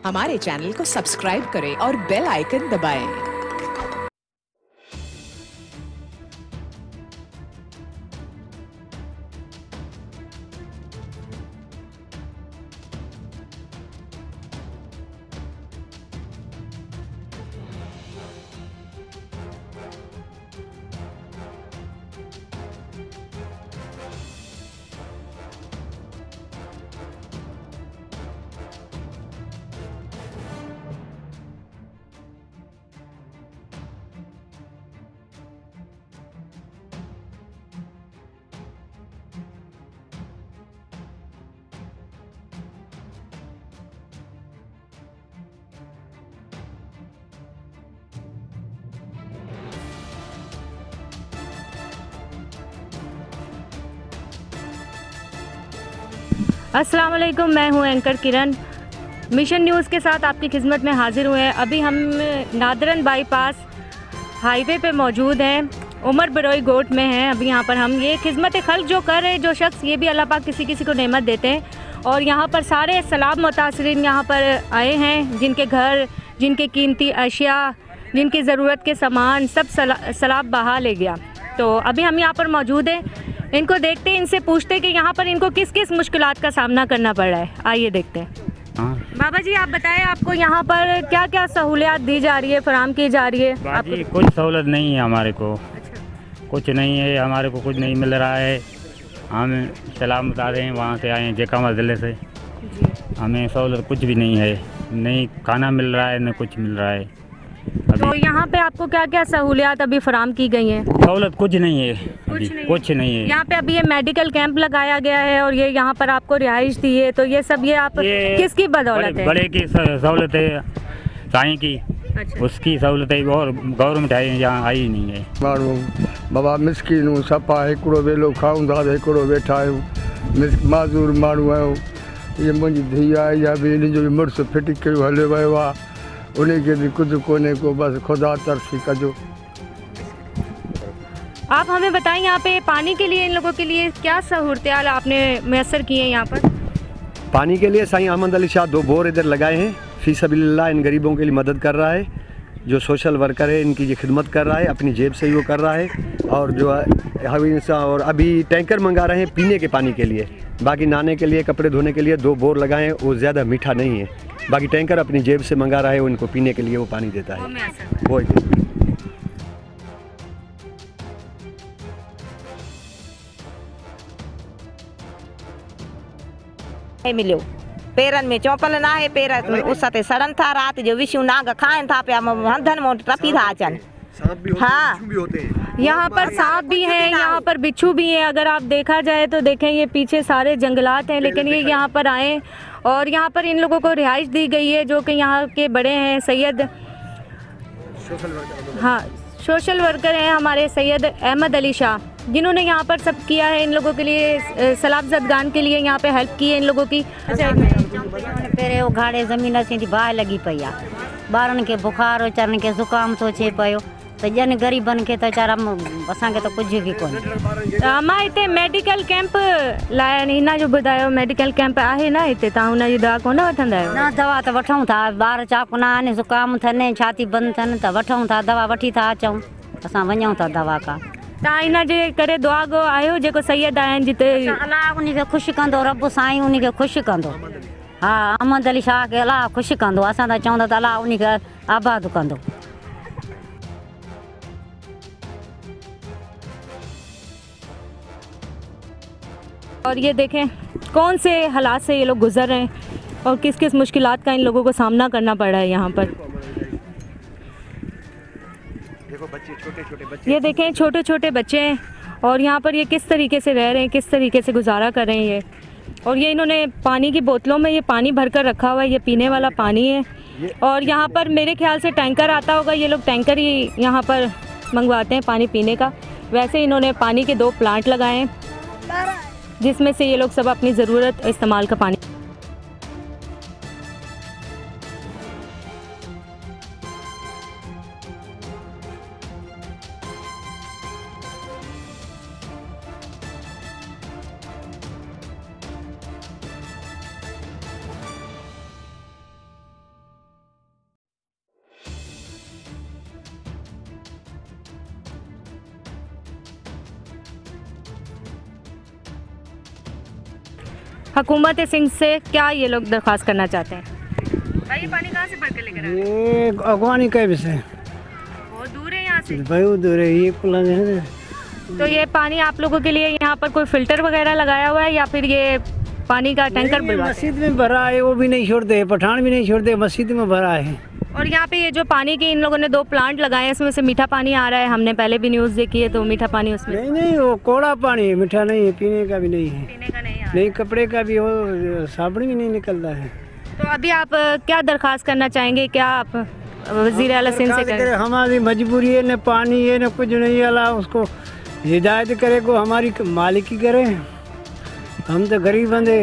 हमारे चैनल को सब्सक्राइब करें और बेल आइकन दबाएं। अस्सलाम वालेकुम, मैं हूं एंकर किरण। मिशन न्यूज़ के साथ आपकी खिदमत में हाजिर हुए हैं। अभी हम नादरन बाईपास हाईवे पे मौजूद हैं, उमर बरोई गोट में हैं। अभी यहाँ पर हम ये खिदमत खल्क जो कर रहे हैं, जो शख्स, ये भी अल्लाह पाक किसी किसी को नेमत देते हैं। और यहाँ पर सारे सैलाब मुतासरीन यहाँ पर आए हैं, जिनके घर, जिनके कीमती अशिया, जिनकी ज़रूरत के सामान सब सैलाब बहा ले गया। तो अभी हम यहाँ पर मौजूद हैं, इनको देखते हैं, इनसे पूछते हैं कि यहाँ पर इनको किस किस मुश्किलात का सामना करना पड़ रहा है। आइए देखते हैं। बाबा जी, आप बताएं, आपको यहाँ पर क्या क्या सहूलियात दी जा रही है, फराम की जा रही है? बाजी कुछ सहूलत नहीं है हमारे को। अच्छा। कुछ नहीं है हमारे को, कुछ नहीं मिल रहा है। हम सलाम बता रहे हैं, वहाँ से आए हैं जेकामा ज़िले से। हमें सहूलत कुछ भी नहीं है, नहीं खाना मिल रहा है, न कुछ मिल रहा है। तो यहाँ पे आपको क्या क्या सहूलियात अभी फराम की गई हैं? सहूलत कुछ नहीं है, कुछ नहीं है। यहाँ पे अभी ये मेडिकल कैंप लगाया गया है और ये यहाँ पर आपको रिहाइश दी है, तो ये सब ये आप किसकी बदौलत है? बड़े की सहूलत है, साईं की। अच्छा। उसकी सहूलत है और गवर्नमेंट है यहाँ आई नहीं है। बाबा मिसकिन हूँ, सपा हिकिड़ो वेलो खाऊं था, हिकिड़ो वेठा आहियूं, माज़ूर माण्हू आहियूं। ये मुंहिंजी धीउ आहे, इहा बि इन जो मुड़ुसु फिटी कयो हलियो वियो आहे, उनखे बि कुझु कोन्हे को, बस खुदा तरसी कजो। आप हमें बताएं, यहाँ पे पानी के लिए इन लोगों के लिए क्या सहूलत आपने मैसर की है? यहाँ पर पानी के लिए साईं अहमद अली शाह 2 बोर इधर लगाए हैं। फी सबीलिल्लाह इन गरीबों के लिए मदद कर रहा है। जो सोशल वर्कर है, इनकी ये खिदमत कर रहा है, अपनी जेब से ही वो कर रहा है। और जो और अभी टैंकर मंगा रहे हैं पीने के पानी के लिए। बाकी नहाने के लिए, कपड़े धोने के लिए 2 बोर लगाए हैं, वो ज़्यादा मीठा नहीं है। बाकी टैंकर अपनी जेब से मंगा रहा है, उनको पीने के लिए वो पानी देता है। वो मिलियो पेरनि में चौपल ना है, पेर उस ते सड़न था, रात जो विषु नाग खाइन था पिया, हंधन मोट टपी था अचन। हाँ, यहाँ पर सांप भी है, यहाँ पर बिच्छू भी है। अगर आप देखा जाए तो देखें, ये पीछे सारे जंगलात हैं, लेकिन ये यहाँ पर आए और यहाँ पर इन लोगों को रिहाइश दी गई है, जो कि यहाँ के बड़े हैं सैयद, हाँ सोशल वर्कर हैं हमारे सैयद अहमद अली शाह, जिन्होंने यहाँ पर सब किया है इन लोगों के लिए, सैलाब ज़दगान के लिए यहाँ पे हेल्प की है इन लोगों की। पेरे उघाड़े ज़मीन अची थी, बाहि लगी पई आहे, ॿारनि खे बुखार, वीचारनि खे ज़ुकाम थो थिए पियो, त ॼनि ग़रीबनि खे त वीचारा असांखे त कुझु बि कोन्हे। मां हिते मेडिकल कैंप लाइ हिन जो ॿुधायो, मेडिकल कैंप आहे न हिते? तव्हां हुनजी दवा कोन वठंदा आहियो? न, दवा त वठूं था, ॿार चाकुना आहिनि, ज़ुकाम थियनि, छाती बंदि थियनि, त वठूं था, दवा वठी था अचूं, असां वञूं था दवा का। तव्हां इन जे करे दुआ गो आहियो, जेको सैयद आहिनि जिते? अलाह उनखे ख़ुशि कंदो, रब साईं उनखे ख़ुशि कंदो। हा, अहमद अली शाह खे अलाह ख़ुशि कंदो, असां त चऊं था त अलाह उनखे आबाद कंदो। और ये देखें कौन से हालात से ये लोग गुजर रहे हैं और किस किस मुश्किलात का इन लोगों को सामना करना पड़ रहा है यहाँ पर। देखो बच्चे, छोटे छोटे बच्चे, ये देखें छोटे छोटे बच्चे हैं और यहाँ पर ये किस तरीके से रह रहे हैं, किस तरीके से गुजारा कर रहे हैं ये। और ये इन्होंने पानी की बोतलों में ये पानी भर कर रखा हुआ है, ये पीने वाला पानी है। और यहाँ पर मेरे ख्याल से टैंकर आता होगा, ये लोग टैंकर ही यहाँ पर मंगवाते हैं पानी पीने का। वैसे इन्होंने पानी के 2 प्लांट लगाए हैं, जिसमें से ये लोग सब अपनी ज़रूरत इस्तेमाल का पानी हुकूमत सिंध से क्या ये लोग दरख्वास्त करना चाहते हैं? भाई ये पानी कहाँ से भर के लेकर आ रहे हैं? ये अगवानी कैब से बहुत दूर है यहाँ से। बहुत दूर है ये पुल है। तो ये पानी आप लोगों के लिए यहाँ पर कोई फिल्टर वगैरह लगाया हुआ है या फिर ये पानी का टैंकर बुलवा? मस्जिद में भरा है, वो भी नहीं छोड़ते, पठान भी नहीं छोड़ते, मस्जिद में भरा है। और यहाँ पे ये जो पानी के इन लोगों ने 2 प्लांट लगाए हैं, इसमें से मीठा पानी आ रहा है। हमने पहले भी न्यूज़ देखी है, तो मीठा पानी उसमें नहीं नहीं, वो कोड़ा पानी है, मीठा नहीं है, पीने का भी नहीं है, पीने का नहीं है। नहीं कपड़े का भी, वो साबुन भी नहीं निकलता है। तो अभी आप क्या दरख्वास्त करना चाहेंगे? क्या आप वज़ीर आला सिंध से करें? हमारी मजबूरी है, न पानी है न कुछ नहीं, अल्लाह उसको हिदायत करे को हमारी मालिकी करे, हम तो गरीब बंदे।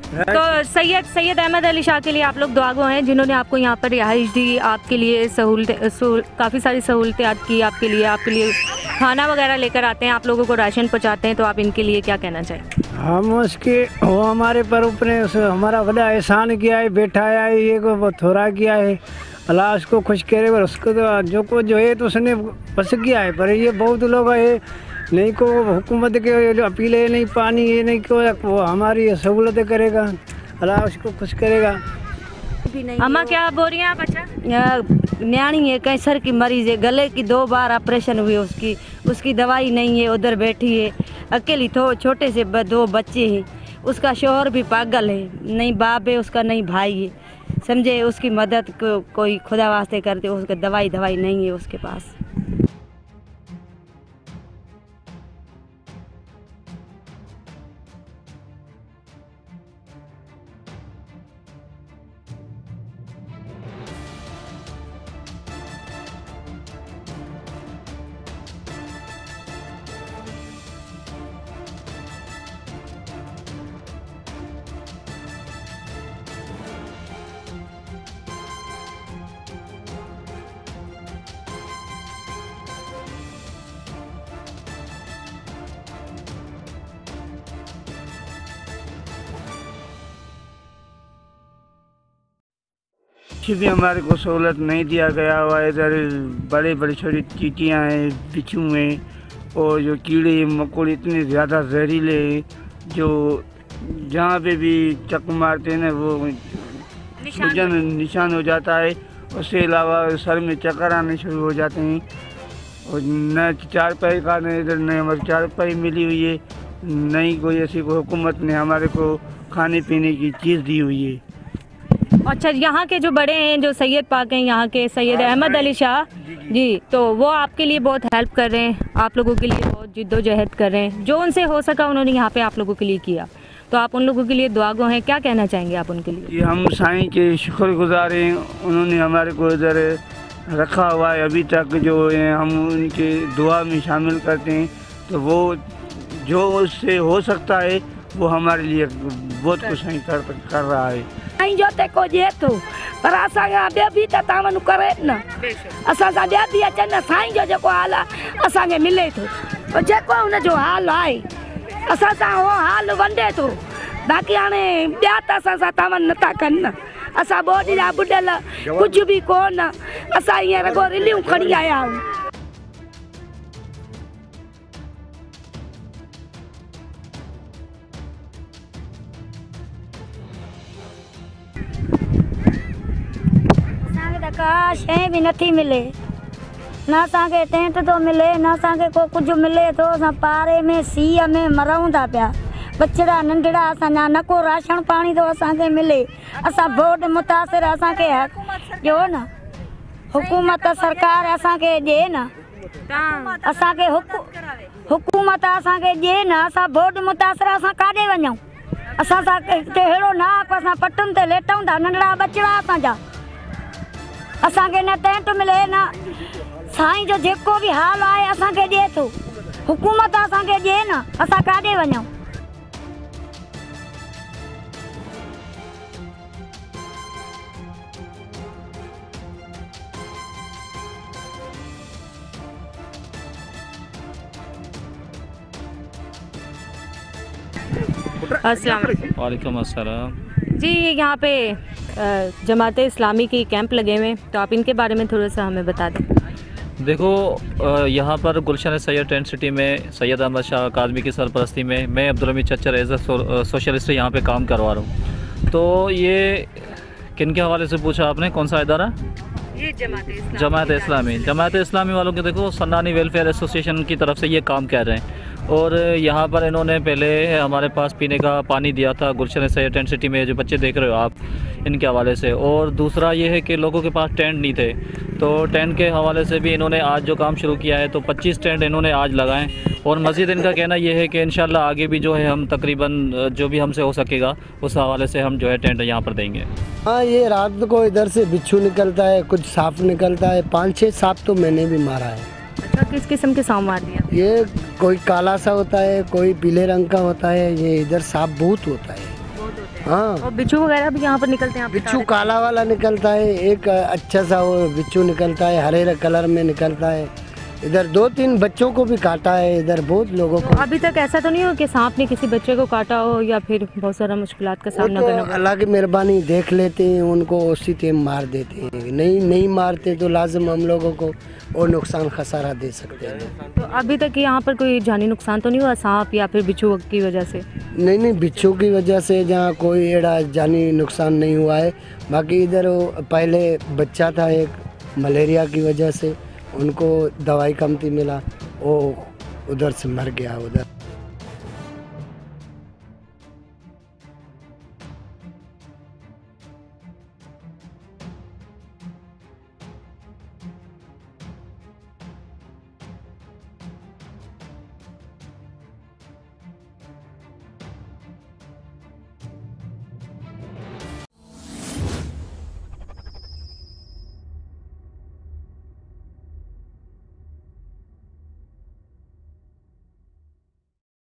तो सैयद अहमद अली शाह के लिए आप लोग दुआगो हैं, जिन्होंने आपको यहाँ पर रिहाइश दी, आपके लिए काफ़ी सारी सहूलतें की, आपके लिए खाना वगैरह लेकर आते हैं, आप लोगों को राशन पहुँचाते हैं। तो आप इनके लिए क्या कहना चाहेंगे? हम उसके, वो हमारे पर उपने हमारा बड़ा एहसान किया है, बैठाया है, ये को थोड़ा किया है, अल्लाह उसको खुश करे। और उसको तो जो है तो उसने बस किया है, पर ये बहुत लोग है नहीं को हुकूमत के अपील है, नहीं पानी है, नहीं को वो हमारी सहूलत करेगा, अल्लाह उसको खुश करेगा। अम्मा क्या बोल रही हैं आप? अच्छा, न्याणी है, कैंसर की मरीज़ है, गले की 2 बार ऑपरेशन हुए, उसकी दवाई नहीं है, उधर बैठी है अकेली, तो छोटे से 2 बच्चे हैं, उसका शोहर भी पागल है, नहीं बाप है उसका, नहीं भाई है, समझे। उसकी मदद को कोई खुदा वास्ते करते, उसका दवाई नहीं है उसके पास। भी हमारे को सहूलत नहीं दिया गया हुआ। इधर बड़ी छोटी चींटियाँ हैं, बिच्छू हैं, और जो कीड़े मकोड़े इतने ज़्यादा जहरीले हैं, जो जहाँ पे भी चक मारते हैं ना वो निशान हो जाता है। उसके अलावा सर में चक्कर आने शुरू हो जाते हैं, और न चारपाई का न इधर न हमारी चारपाई मिली हुई है, नहीं कोई ऐसी कोई हुकूमत ने हमारे को खाने पीने की चीज़ दी हुई है। अच्छा, यहाँ के जो बड़े हैं, जो सैयद पाक हैं यहाँ के, सैयद अहमद अली शाह जी, तो वो आपके लिए बहुत हेल्प कर रहे हैं, आप लोगों के लिए बहुत जिद्दोजहद कर रहे हैं, जो उनसे हो सका उन्होंने यहाँ पे आप लोगों के लिए किया। तो आप उन लोगों के लिए दुआगो हैं, क्या कहना चाहेंगे आप उनके लिए? जी, हम साईं के शुक्रगुजार हैं, उन्होंने हमारे को इधर रखा हुआ है अभी तक, जो है हम उनके दुआ में शामिल करते हैं। तो वो जो उससे हो सकता है वो हमारे लिए बहुत कुछ नहीं कर रहा है। साईं जो तेको जे थो, पर असांजा ॿिया बि त तव्हां करे न, असांजा ॿिया बि अचनि न, साईं जो जेको हाल आहे असांखे मिले थो, पर जेको हुनजो हाल आहे असां सां उहो हाल वंडे थो। बाक़ी हाणे ॿिया त असां सां तव्हां नथा कनि न, असां ॿोॾी जा ॿुॾल कुझु बि कोन, असां हींअर रुॻो रिलियूं खणी आया आहियूं। का शइ भी नथी मिले, न असांखे टेंट तो मिले, न असांखे को कुछ मिले तो, असां पारे में सीअ में मरूं था पिया, बचड़ा नंढड़ा असांजा, न को राशन पानी तो असांखे मिले, असां बोर्ड मुतासिर, असांखे ॾियो न, हुकूमत सरकार असांखे ॾिए न, असांखे हुकूमत असांखे ॾिए न, असां बोर्ड मुतासिर असां काॾे वञूं? असां सां अहिड़ो न आहे, असां पटुनि ते लेटूं था, नंढड़ा बचड़ा असांजा, असांखे न टेंट मिले, न साईं जो जेको बि हाल आहे असांखे ॾिए थो, हुकूमत असांखे ॾिए न, असां काॾे वञूं? अस्सलाम वालेकुम अस्सलाम जी। यहाँ पे जमात इस्लामी की कैंप लगे हुए हैं, तो आप इनके बारे में थोड़ा सा हमें बता दें। देखो यहाँ पर गुलशन सैयद टेंट सिटी में सैयद अहमद शाह अकादमी की सरपरस्ती में मैं Abdul Hamid Chachar as a socialist यहाँ पे काम करवा रहा हूँ। तो ये किन के हवाले से पूछा आपने, कौन सा इदारा? ये जमात इस्लामी वालों के देखो सन्नानी वेलफेयर एसोसिएशन की तरफ से ये काम कर रहे हैं। और यहाँ पर इन्होंने पहले हमारे पास पीने का पानी दिया था गुलशन सैयद टेंट सिटी में, जो बच्चे देख रहे हो आप, इनके हवाले से। और दूसरा ये है कि लोगों के पास टेंट नहीं थे, तो टेंट के हवाले से भी इन्होंने आज जो काम शुरू किया है, तो 25 टेंट इन्होंने आज लगाएं। और मज़ीद इनका कहना ये है कि इंशाल्लाह आगे भी जो है हम तकरीबन जो भी हमसे हो सकेगा उस हवाले से हम जो है टेंट यहाँ पर देंगे। हाँ, ये रात को इधर से बिच्छू निकलता है, कुछ सांप निकलता है, 5-6 सांप तो मैंने भी मारा है। अच्छा, किस किस्म के सांप मार दिया? ये कोई काला सा होता है, कोई पीले रंग का होता है, ये इधर सांप बहुत होता है। हाँ, और बिच्छू वगैरह भी यहाँ पर निकलते हैं? बिच्छू काला वाला निकलता है, एक अच्छा सा वो बिच्छू निकलता है, हरे कलर में निकलता है। इधर 2-3 बच्चों को भी काटा है, इधर बहुत लोगों को। अभी तक ऐसा तो नहीं हो कि सांप ने किसी बच्चे को काटा हो या फिर बहुत सारा मुश्किलात का सामना करना पड़ा? अल्लाह की मेहरबानी, देख लेते हैं उनको, उसी टाइम मार देते हैं। नहीं मारते तो लाजिम हम लोगों को और नुकसान खसारा दे सकते हैं। तो अभी तक यहाँ पर कोई जानी नुकसान तो नहीं हुआ सांप या फिर बिच्छू की वजह से? नहीं, बिच्छू की वजह से जहाँ कोई एड़ा जानी नुकसान नहीं हुआ है। बाकी इधर पहले बच्चा था एक, मलेरिया की वजह से उनको दवाई कमती मिला, वो उधर से मर गया उधर।